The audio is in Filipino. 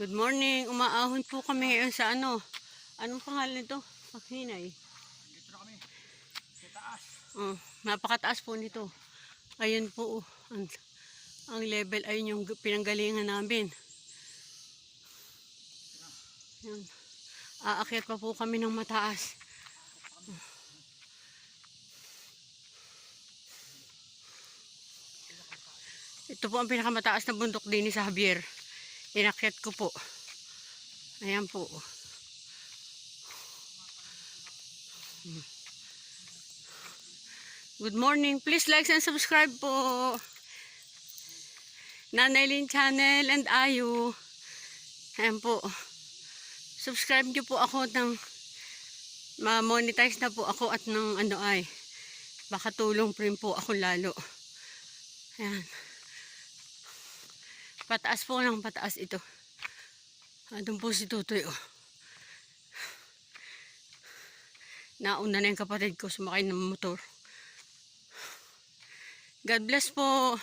Good morning. Umaahon po kami ngayon sa ano. Anong pangalan nito? Paghinay. Dito na kami. Sa taas. Napakataas po nito. Ayun po. Ang level ayun yung pinanggalingan namin. Yan. Aakyat pa po kami ng mataas. Ito po ang pinakamataas na bundok din sa Javier. Inakyat ko po. Ayan po. Good morning. Please like and subscribe po. Nanay Lynn Channel and Ayu. Ayan po. Subscribe nyo po ako ng ma-monetize na po ako at ng ano ay baka tulong rin po ako lalo. Ayan. Pataas po ng pataas ito. Doon po si Tutoy. Nauna na yung kapatid ko sumakay ng motor. God bless po.